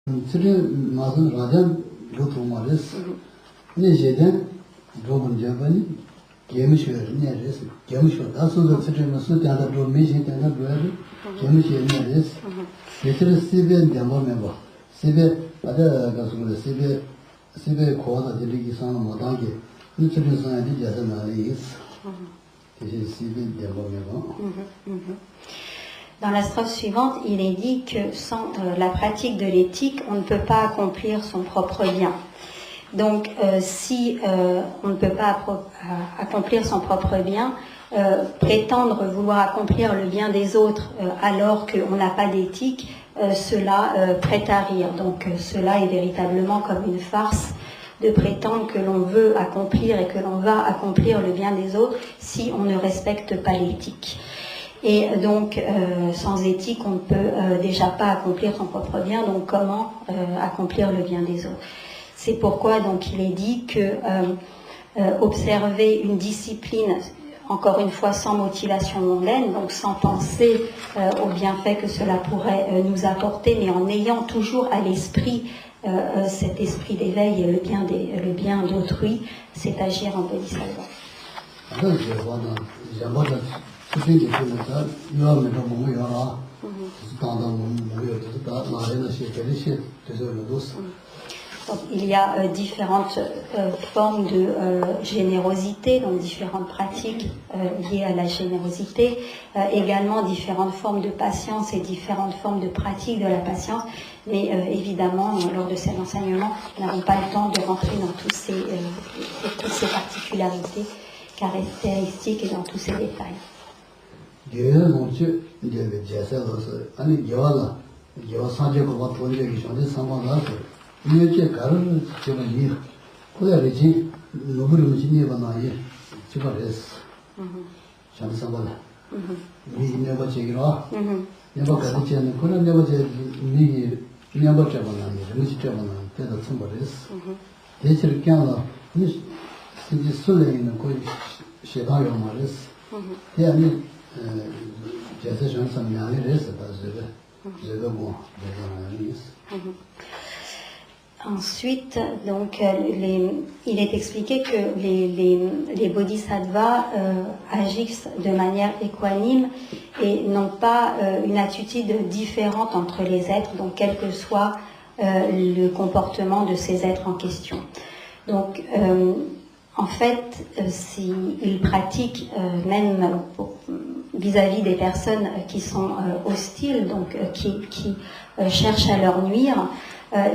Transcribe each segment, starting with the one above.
Sri Masan Rajan Rutumaris, Nijadan, Roman Javani, Gamishware Neris, Gamishware, also the Sri Masut and the Romation and the Bread, Gamishware Neris, Little Sibe and Jamameva, Sibe, other Gasula, Sibe Koda, the Ligisan Modangi, Nichisan and Jasan is. This is Sibe Jamameva. Dans la strophe suivante, il est dit que sans la pratique de l'éthique, on ne peut pas accomplir son propre bien. Donc, si on ne peut pas accomplir son propre bien, prétendre vouloir accomplir le bien des autres alors qu'on n'a pas d'éthique, cela prête à rire. Donc, cela est véritablement comme une farce de prétendre que l'on veut accomplir et que l'on va accomplir le bien des autres si on ne respecte pas l'éthique. Et donc, sans éthique, on ne peut déjà pas accomplir son propre bien, donc comment accomplir le bien des autres? C'est pourquoi donc il est dit que observer une discipline, encore une fois sans motivation mondaine, donc sans penser aux bienfaits que cela pourrait nous apporter, mais en ayant toujours à l'esprit cet esprit d'éveil et le bien d'autrui, c'est agir en bodhisattva. Donc, il y a différentes formes de générosité, donc différentes pratiques liées à la générosité, également différentes formes de patience et différentes formes de pratiques de la patience, mais évidemment, lors de cet enseignement, nous n'avons pas le temps de rentrer dans toutes ces particularités caractéristiques et dans tous ces détails. Ensuite, donc, il est expliqué que les bodhisattvas agissent de manière équanime et n'ont pas une attitude différente entre les êtres, donc quel que soit le comportement de ces êtres en question. Donc, en fait, s'ils pratiquent même vis-à-vis des personnes qui sont hostiles, donc qui cherchent à leur nuire,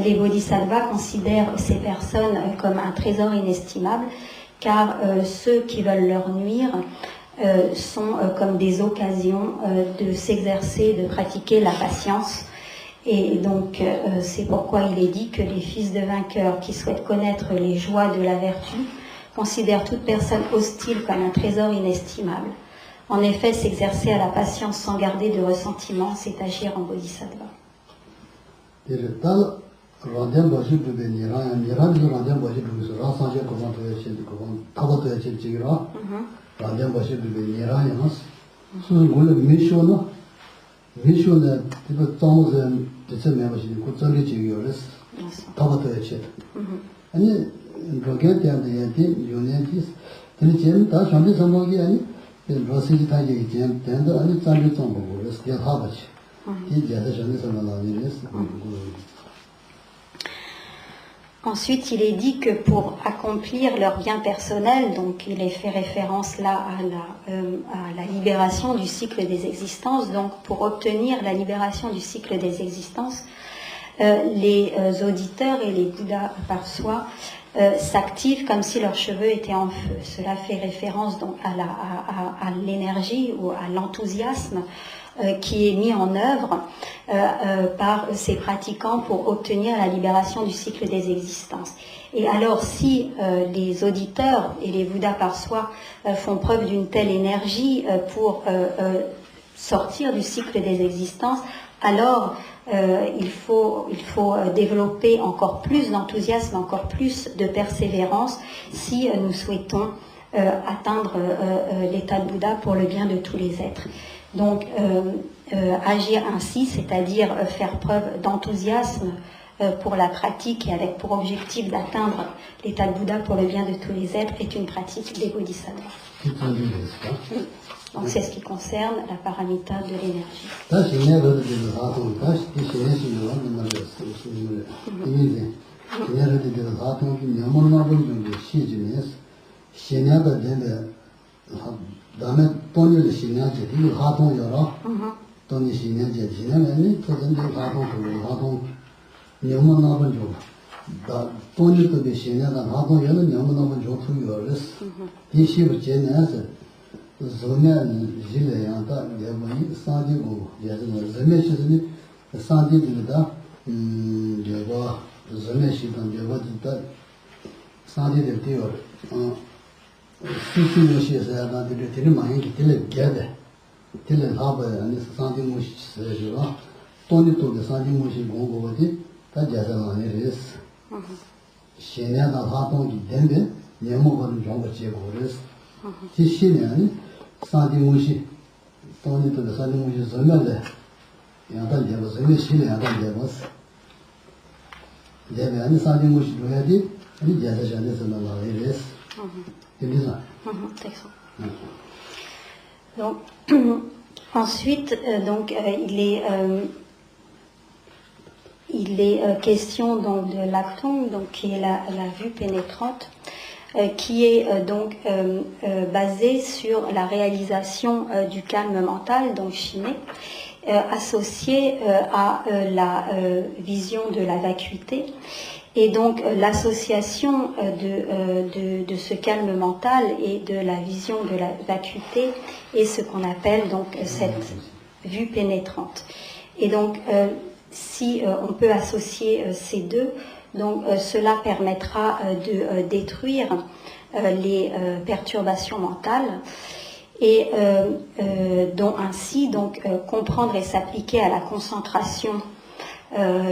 les bodhisattvas considèrent ces personnes comme un trésor inestimable, car ceux qui veulent leur nuire sont comme des occasions de s'exercer, de pratiquer la patience. Et donc c'est pourquoi il est dit que les fils de vainqueurs qui souhaitent connaître les joies de la vertu considèrent toute personne hostile comme un trésor inestimable. En effet, s'exercer à la patience sans garder de ressentiment, c'est agir en bodhisattva. Ensuite, il est dit que pour accomplir leur bien personnel, donc il est fait référence là à la libération du cycle des existences, donc pour obtenir la libération du cycle des existences, les auditeurs et les Bouddhas par soi s'activent comme si leurs cheveux étaient en feu. Cela fait référence donc à l'énergie ou à l'enthousiasme qui est mis en œuvre par ces pratiquants pour obtenir la libération du cycle des existences. Et alors, si les auditeurs et les Bouddhas par soi font preuve d'une telle énergie pour sortir du cycle des existences, alors il faut développer encore plus d'enthousiasme, encore plus de persévérance si nous souhaitons atteindre l'état de Bouddha pour le bien de tous les êtres. Donc agir ainsi, c'est-à-dire faire preuve d'enthousiasme pour la pratique et avec pour objectif d'atteindre l'état de Bouddha pour le bien de tous les êtres est une pratique des bodhisattvas. Donc c'est ce qui concerne la paramita de l'énergie. Donc, ensuite, il est question donc de l'Aktung, donc qui est la vue pénétrante, qui est basée sur la réalisation du calme mental, donc Shiné, associée à la vision de la vacuité. Et donc l'association de ce calme mental et de la vision de la vacuité est ce qu'on appelle donc cette vue pénétrante. Et donc si on peut associer ces deux, donc cela permettra de détruire les perturbations mentales et dont ainsi donc comprendre et s'appliquer à la concentration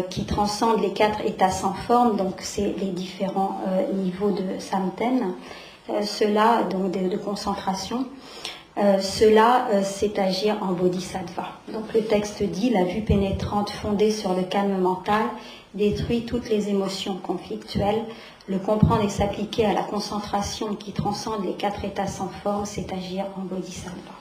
qui transcende les 4 états sans forme, donc c'est les différents niveaux de Samten, cela donc de concentration, cela c'est agir en bodhisattva. Donc le texte dit la vue pénétrante fondée sur le calme mental détruit toutes les émotions conflictuelles. Le comprendre et s'appliquer à la concentration qui transcende les 4 états sans forme, c'est agir en bodhisattva.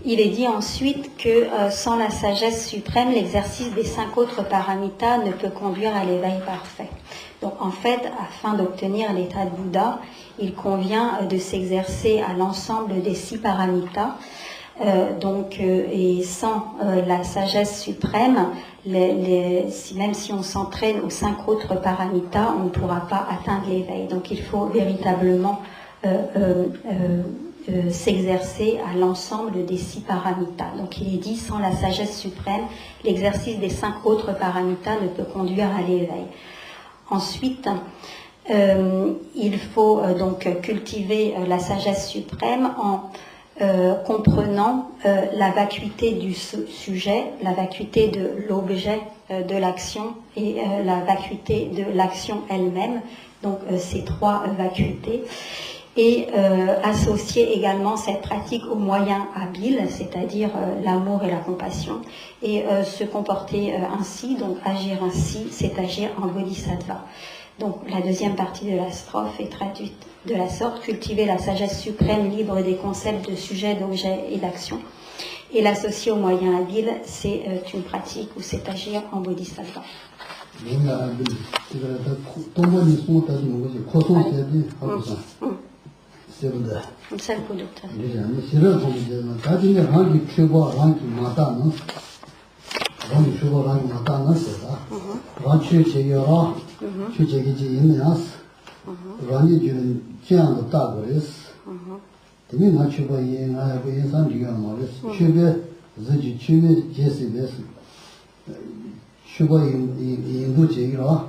Il est dit ensuite que sans la sagesse suprême, l'exercice des 5 autres paramitas ne peut conduire à l'éveil parfait. Donc en fait, afin d'obtenir l'état de Bouddha, il convient de s'exercer à l'ensemble des 6 paramitas. Et sans la sagesse suprême, même si on s'entraîne aux 5 autres paramitas, on ne pourra pas atteindre l'éveil. Donc il faut véritablement s'exercer à l'ensemble des 6 paramitas. Donc il est dit, sans la sagesse suprême, l'exercice des 5 autres paramitas ne peut conduire à l'éveil. Ensuite, il faut donc cultiver la sagesse suprême en comprenant la vacuité du sujet, la vacuité de l'objet de l'action et la vacuité de l'action elle-même, donc ces 3 vacuités, et associer également cette pratique aux moyens habiles, c'est-à-dire l'amour et la compassion, et se comporter ainsi, donc agir ainsi, c'est agir en bodhisattva. Donc la deuxième partie de la strophe est traduite de la sorte: cultiver la sagesse suprême libre des concepts de sujet, d'objet et d'action. Et l'associer aux moyens habiles, c'est une pratique ou c'est agir en bodhisattva. Temi nga chupa ye nga ya ye san diga ma res. Chupa ziji chupa jesi des. Chupa yindu je gira.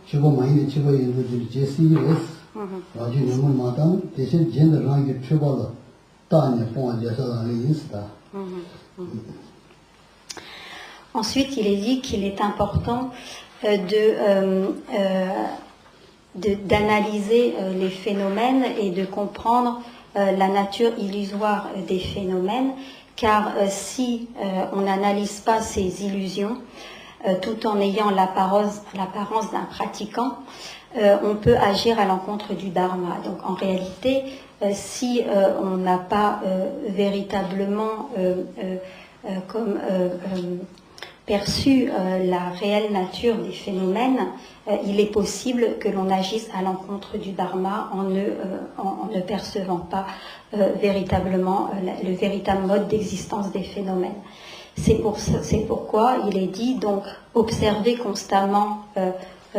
Chupa ma yin chupa yindu je jesi res. Raji nyamul ma tam deshe jenda rangi chupa la ta nya pon jesa la yin sta. Ensuite, il est dit qu'il est important d'analyser les phénomènes et de comprendre la nature illusoire des phénomènes, car si on n'analyse pas ces illusions, tout en ayant l'apparence d'un pratiquant, on peut agir à l'encontre du dharma. Donc en réalité, si on n'a pas véritablement perçu la réelle nature des phénomènes, il est possible que l'on agisse à l'encontre du dharma en ne percevant pas véritablement le véritable mode d'existence des phénomènes. C'est pourquoi il est dit donc observer constamment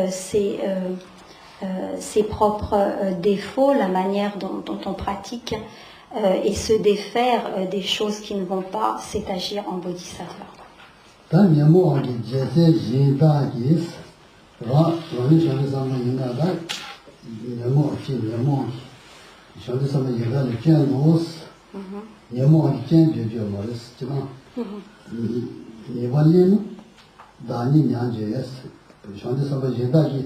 ses propres défauts, la manière dont on pratique, et se défaire des choses qui ne vont pas, c'est agir en bodhisattva. Dan nyamo angi jese jinda gis, rani shani sama yinda da, nyamo angi, shani sama yinda li jen nos, nyamo angi jen jojo maris, jima, nivalin, dani nyan jes, shani sama yinda gi,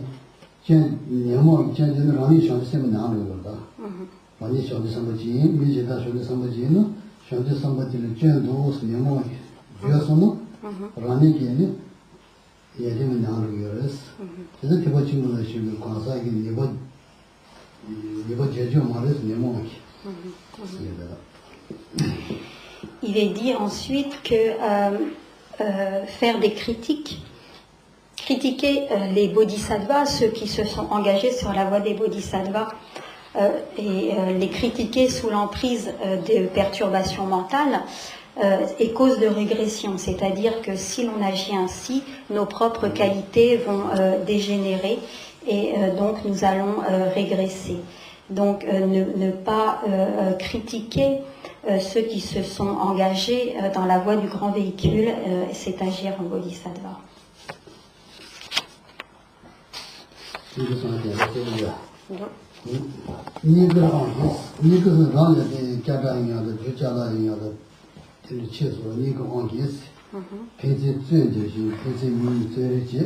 jen, nyamo angi jen jen rani shani sama nyan yorda, rani shani sama jin, mi jinda shani sama jin, shani sama jili jen nos, nyamo angi, josono, Rani kene yedi mi nāru yores. Tēnā tiba chīmu nā shīmi kānsā ki nipa jejo māres nemo ki. Il est dit ensuite que faire des critiques, critiquer les bodhisattvas, ceux qui se sont engagés sur la voie des bodhisattvas, et les critiquer sous l'emprise des perturbations mentales, est cause de régression, c'est-à-dire que si l'on agit ainsi, nos propres qualités vont dégénérer et donc nous allons régresser. Donc ne pas critiquer ceux qui se sont engagés dans la voie du grand véhicule, c'est agir en bodhisattva. Le chess ou ni ko angis pezi zuen de ji pezi mi zue ji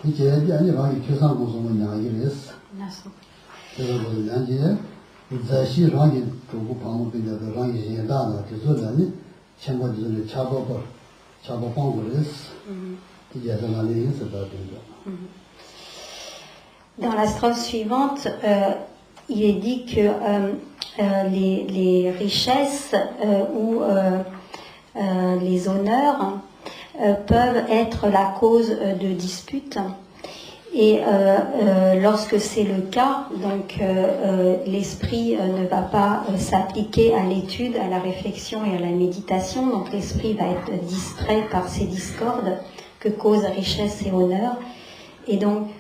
ni je ya ni ba ki san go so mo nya yi res naso de lo yan ji za xi rang ji du gu pang mo bi de rang ji yan da de zo de ni chen bo de le cha bo pang go res ti ya da na li yin se da de. Dans la strophe suivante, il est dit que les richesses ou les honneurs peuvent être la cause de disputes. Et lorsque c'est le cas, donc l'esprit ne va pas s'appliquer à l'étude, à la réflexion et à la méditation. Donc l'esprit va être distrait par ces discordes que causent richesse et honneur. Et donc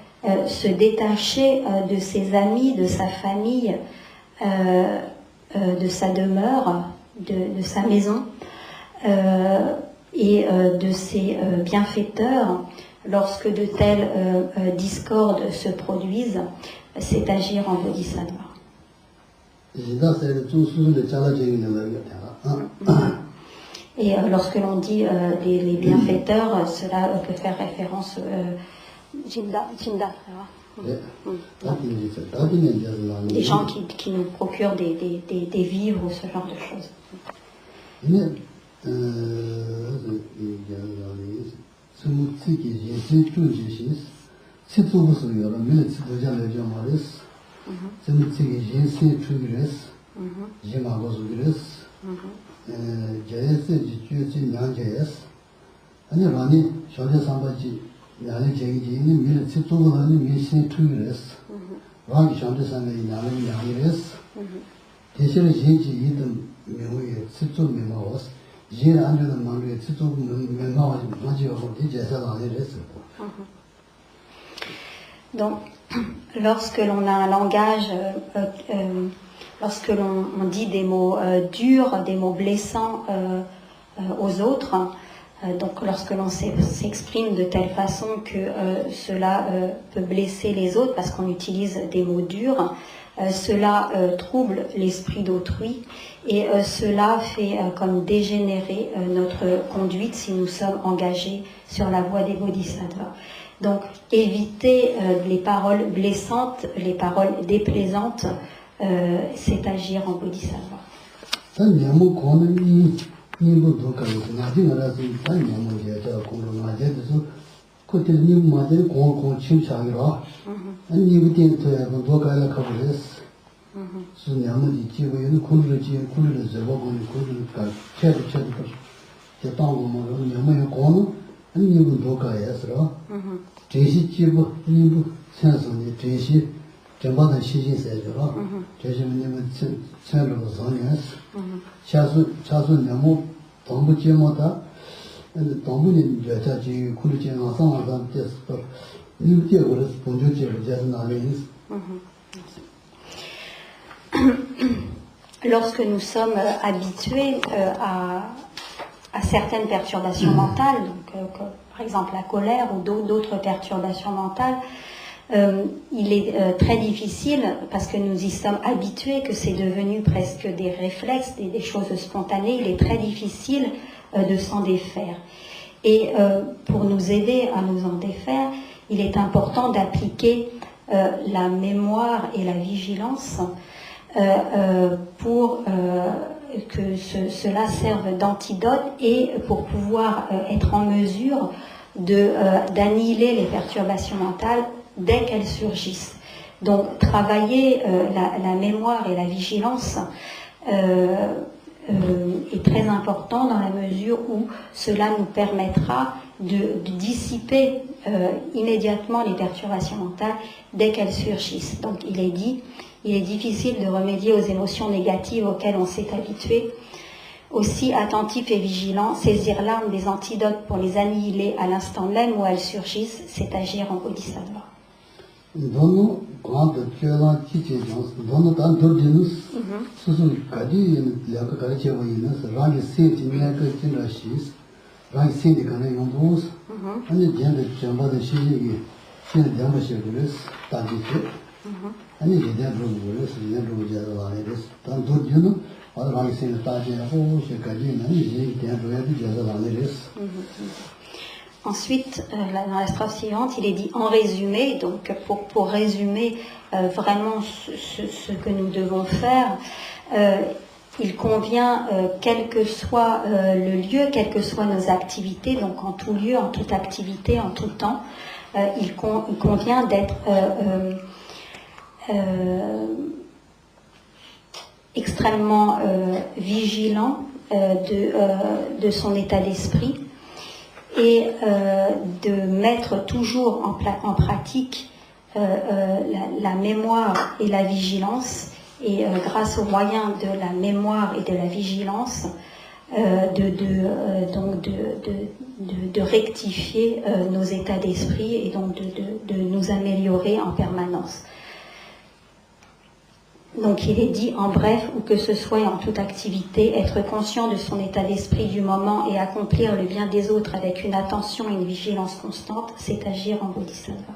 se détacher de ses amis, de sa famille, de sa demeure, de sa maison et de ses bienfaiteurs, lorsque de telles discordes se produisent, c'est agir en bodhisattva. Et lorsque l'on dit les bienfaiteurs, cela peut faire référence Jinda, des gens qui nous procurent des vivres ou ce genre de choses. 야는 제기지는 미를 집중하는 미신 투기레스. 왕이 상대상에 야는 야기레스. 대신에 제지 이든 명의 집중 명화스. 이제 안 되는 마음에 집중 명화하지 마지하고 이제서 아니레스. Donc, lorsque l'on a un langage lorsque l'on dit des mots durs, des mots blessants aux autres, donc lorsque l'on s'exprime de telle façon que cela peut blesser les autres parce qu'on utilise des mots durs, cela trouble l'esprit d'autrui et cela fait comme dégénérer notre conduite si nous sommes engagés sur la voie des bodhisattvas. Donc éviter les paroles blessantes, les paroles déplaisantes, c'est agir en bodhisattva. Lorsque nous sommes habitués à certaines perturbations mentales, donc, par exemple la colère ou d'autres perturbations mentales, il est très difficile, parce que nous y sommes habitués, que c'est devenu presque des réflexes, des choses spontanées, il est très difficile de s'en défaire. Et pour nous aider à nous en défaire, il est important d'appliquer la mémoire et la vigilance pour que cela serve d'antidote et pour pouvoir être en mesure d'annihiler les perturbations mentales dès qu'elles surgissent. Donc travailler la mémoire et la vigilance est très important dans la mesure où cela nous permettra de dissiper immédiatement les perturbations mentales dès qu'elles surgissent. Donc il est difficile de remédier aux émotions négatives auxquelles on s'est habitué. Aussi attentif et vigilant, saisir l'arme des antidotes pour les annihiler à l'instant même où elles surgissent, c'est agir en bodhisattva. Ensuite, dans la strophe suivante, il est dit en résumé, donc pour résumer vraiment ce que nous devons faire, il convient, quel que soit le lieu, quelles que soient nos activités, donc en tout lieu, en toute activité, en tout temps, il convient d'être extrêmement vigilant de son état d'esprit et de mettre toujours en pratique la mémoire et la vigilance, et grâce aux moyens de la mémoire et de la vigilance, de rectifier nos états d'esprit et donc de nous améliorer en permanence. Donc il est dit en bref, où que ce soit et en toute activité, être conscient de son état d'esprit du moment et accomplir le bien des autres avec une attention et une vigilance constante, c'est agir en bodhisattva.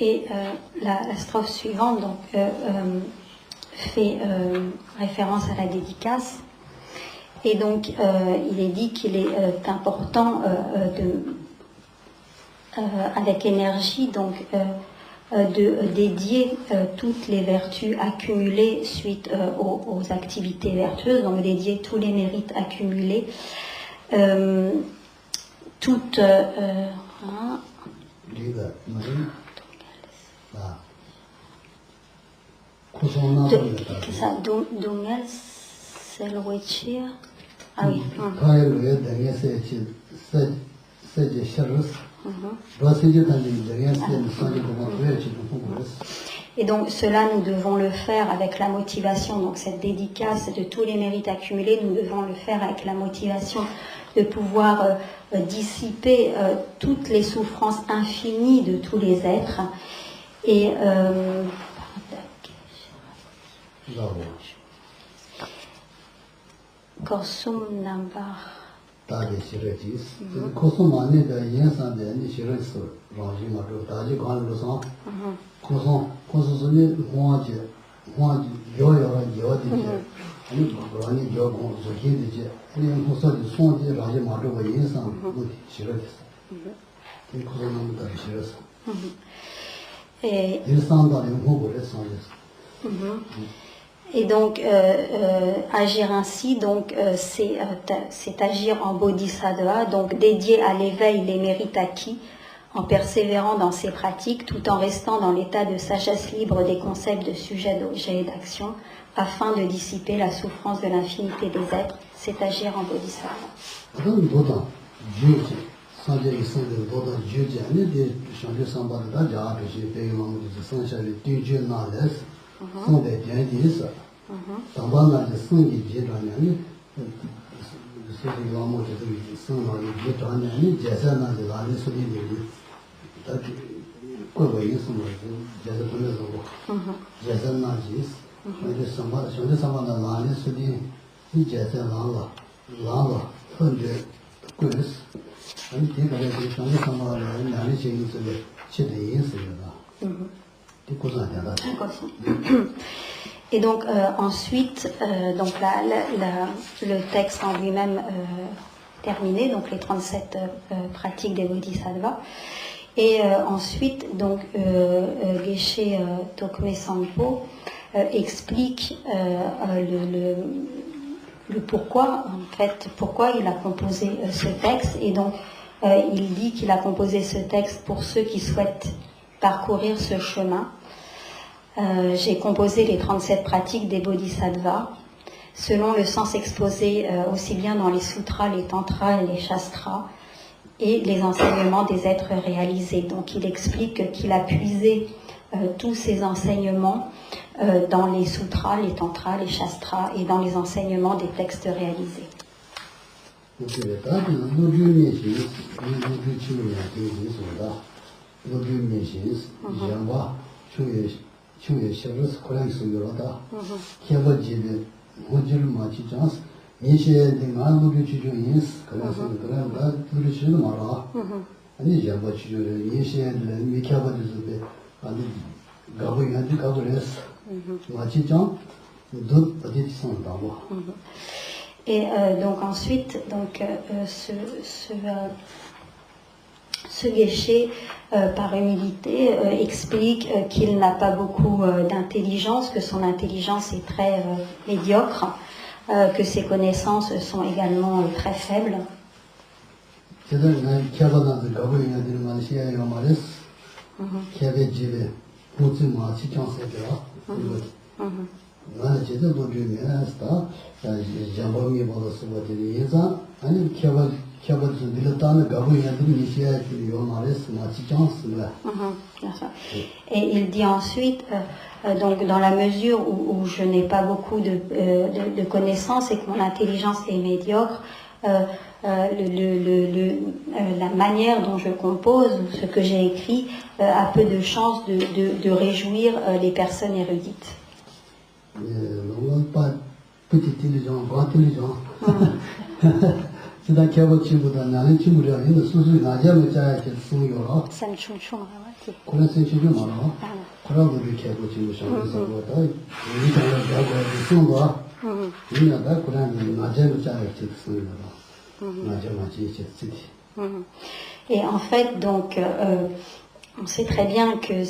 Et la strophe suivante donc, fait référence à la dédicace. Et donc, il est dit qu'il est important avec énergie, donc de dédier toutes les vertus accumulées suite aux activités vertueuses, donc dédier tous les mérites accumulés, toutes... Dungel Selwechir. Ah oui. Et donc cela, nous devons le faire avec la motivation, donc cette dédicace de tous les mérites accumulés, nous devons le faire avec la motivation de pouvoir dissiper toutes les souffrances infinies de tous les êtres. Et Korsum Nambar. Et donc, agir ainsi, donc, c'est agir en bodhisattva, donc dédié à l'éveil les mérites acquis, en persévérant dans ses pratiques, tout en restant dans l'état de sagesse libre des concepts de sujet, d'objet et d'action, afin de dissiper la souffrance de l'infinité des êtres, c'est agir en bodhisattva. Et donc ensuite, donc le texte en lui-même terminé, donc les 37 pratiques des bodhisattvas. Et ensuite, donc Geshe Tokme Sangpo explique le pourquoi, en fait, pourquoi il a composé ce texte. Et donc il dit qu'il a composé ce texte pour ceux qui souhaitent parcourir ce chemin. J'ai composé les 37 pratiques des bodhisattvas selon le sens exposé aussi bien dans les sutras, les tantras et les shastras et les enseignements des êtres réalisés. Donc il explique qu'il a puisé tous ces enseignements dans les sutras, les tantras, les shastras et dans les enseignements des textes réalisés. Et donc ensuite, donc, ce Geshe, par humilité, explique qu'il n'a pas beaucoup d'intelligence, que son intelligence est très médiocre, que ses connaissances sont également très faibles. Et il dit ensuite, donc dans la mesure où je n'ai pas beaucoup de connaissances et que mon intelligence est médiocre, la manière dont je compose, ce que j'ai écrit, a peu de chances de réjouir les personnes érudites. Et en fait, donc, on sait très bien que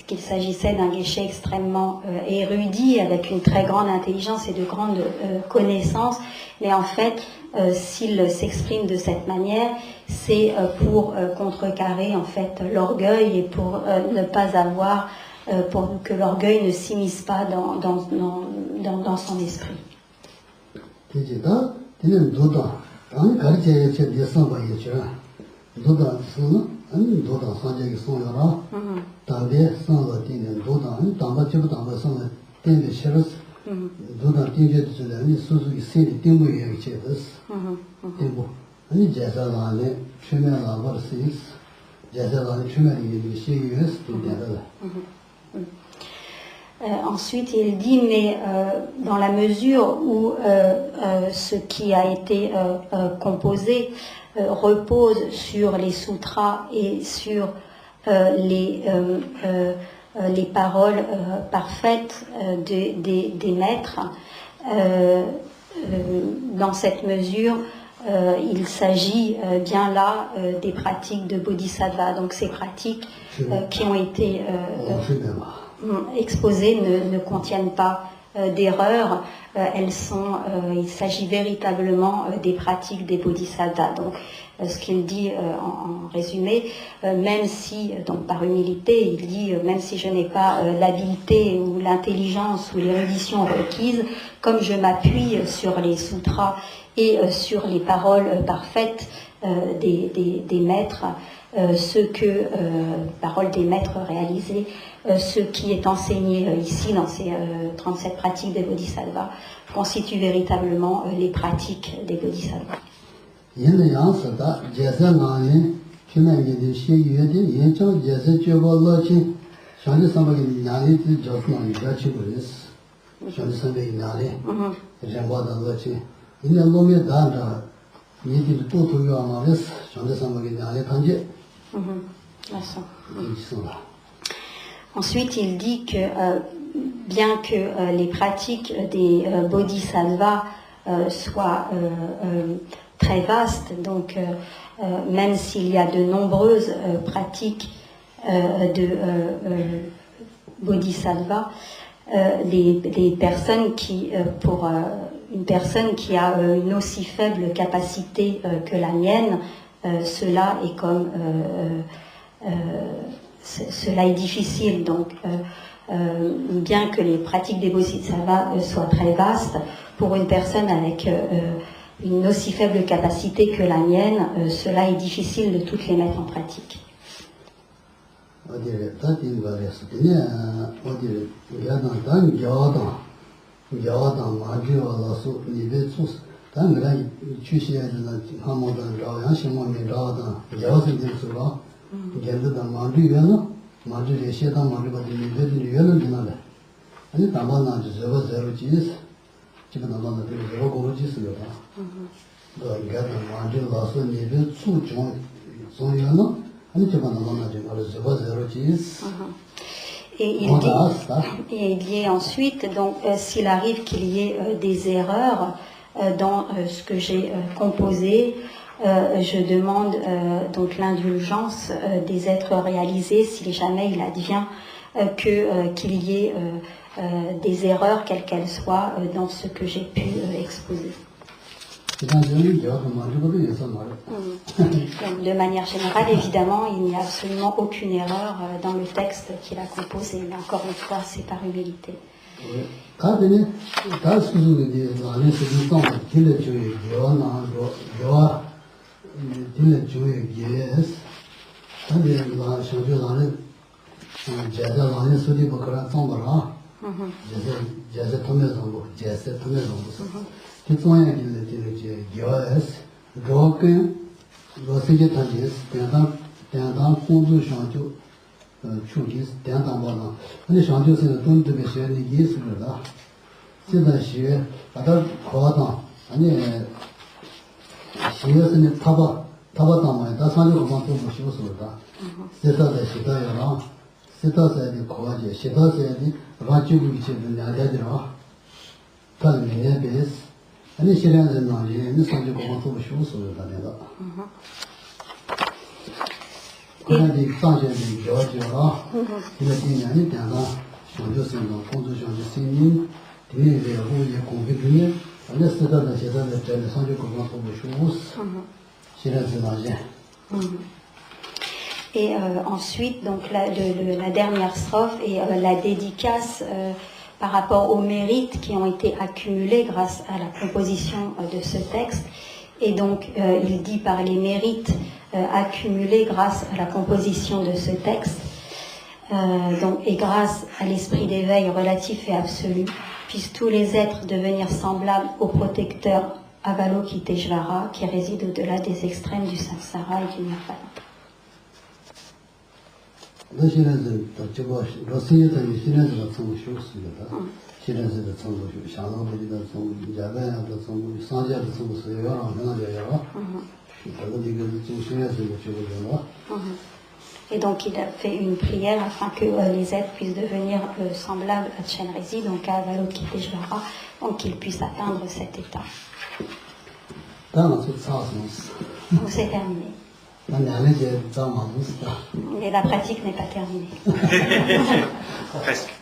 qu'il s'agissait d'un geshe extrêmement érudit, avec une très grande intelligence et de grandes connaissances. Mais en fait, s'il s'exprime de cette manière, c'est pour contrecarrer en fait l'orgueil et pour ne pas avoir, pour que l'orgueil ne s'immisce pas dans son esprit. Ensuite, il dit, mais dans la mesure où ce qui a été composé repose sur les sutras et sur les paroles parfaites des maîtres, dans cette mesure, il s'agit bien là des pratiques de bodhisattva. Donc ces pratiques qui ont été exposées ne contiennent pas d'erreurs. Il s'agit véritablement des pratiques des bodhisattvas. Donc ce qu'il dit en résumé, même si, donc par humilité, il dit même si je n'ai pas l'habileté ou l'intelligence ou l'érudition requise, comme je m'appuie sur les sutras et sur les paroles parfaites des maîtres, paroles des maîtres réalisées, ce qui est enseigné ici dans ces 37 pratiques des bodhisattvas constitue véritablement les pratiques des bodhisattvas. Ensuite, il dit que bien que les pratiques des bodhisattvas soient très vastes, donc même s'il y a de nombreuses pratiques de bodhisattvas, les personnes qui, pour une personne qui a une aussi faible capacité que la mienne, cela est comme cela est difficile. Donc, bien que les pratiques des bodhisattvas soient très vastes, pour une personne avec une aussi faible capacité que la mienne, cela est difficile de toutes les mettre en pratique. Et il dit ensuite, donc s'il arrive qu'il y ait des erreurs dans ce que j'ai composé, je demande donc l'indulgence des êtres réalisés si jamais il advient qu'il y ait des erreurs, quelles qu'elles soient, dans ce que j'ai pu exposer. Donc, de manière générale, évidemment, il n'y a absolument aucune erreur dans le texte qu'il a composé, mais encore une fois, c'est par humilité. 可能你上学你了解了，现在今年你点了上学生的工作上的声音，第二个物业公平主义，反正是的现在的真的上学工作不舒服，现在是哪些？ Et ensuite, donc la dernière strophe est la dédicace par rapport aux mérites qui ont été accumulés grâce à la composition de ce texte. Et donc, il dit par les mérites accumulés grâce à la composition de ce texte, et grâce à l'esprit d'éveil relatif et absolu, puissent tous les êtres devenir semblables au protecteur Avalokiteshvara qui réside au-delà des extrêmes du samsara et du nirvana. 那现在是这个老师也在现在这个从修饰的，现在这个从修，想到不记得从日本啊，都从商家的从是要让那个要，这个从现在这个学过了。Et donc il a fait une prière afin que les êtres puissent devenir semblables à Chenrezi, donc à Avalokiteshvara, donc qu'ils puissent atteindre cet état. Donc c'est terminé. Mais la pratique n'est pas terminée. Presque.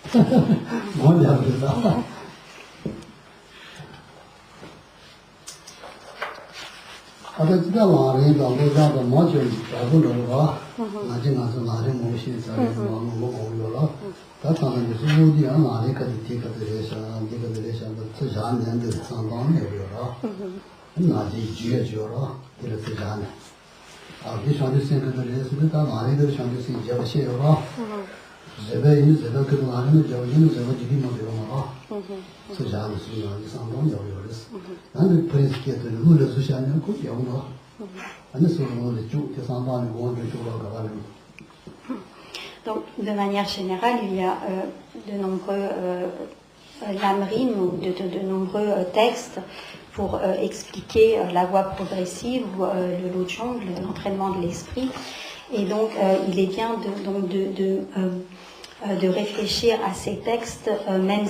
Donc, de manière générale, il y a de nombreux lamrim ou de nombreux textes pour expliquer la voie progressive ou le lojong, l'entraînement de l'esprit. Et donc, il est bien de réfléchir à ces textes, même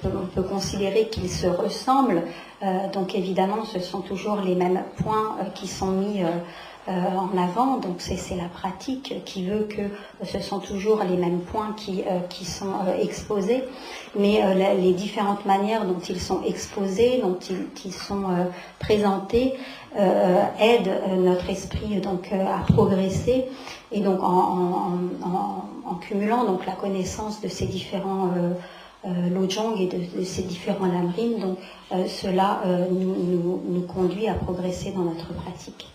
on peut considérer qu'ils se ressemblent. Donc, évidemment, ce sont toujours les mêmes points qui sont mis en avant. Donc, c'est la pratique qui veut que ce sont toujours les mêmes points qui sont exposés. Mais les différentes manières dont ils sont exposés, dont ils sont présentés, aident notre esprit donc à progresser. Et donc en cumulant donc la connaissance de ces différents lojong et de ces différents lamrim, donc cela nous conduit à progresser dans notre pratique.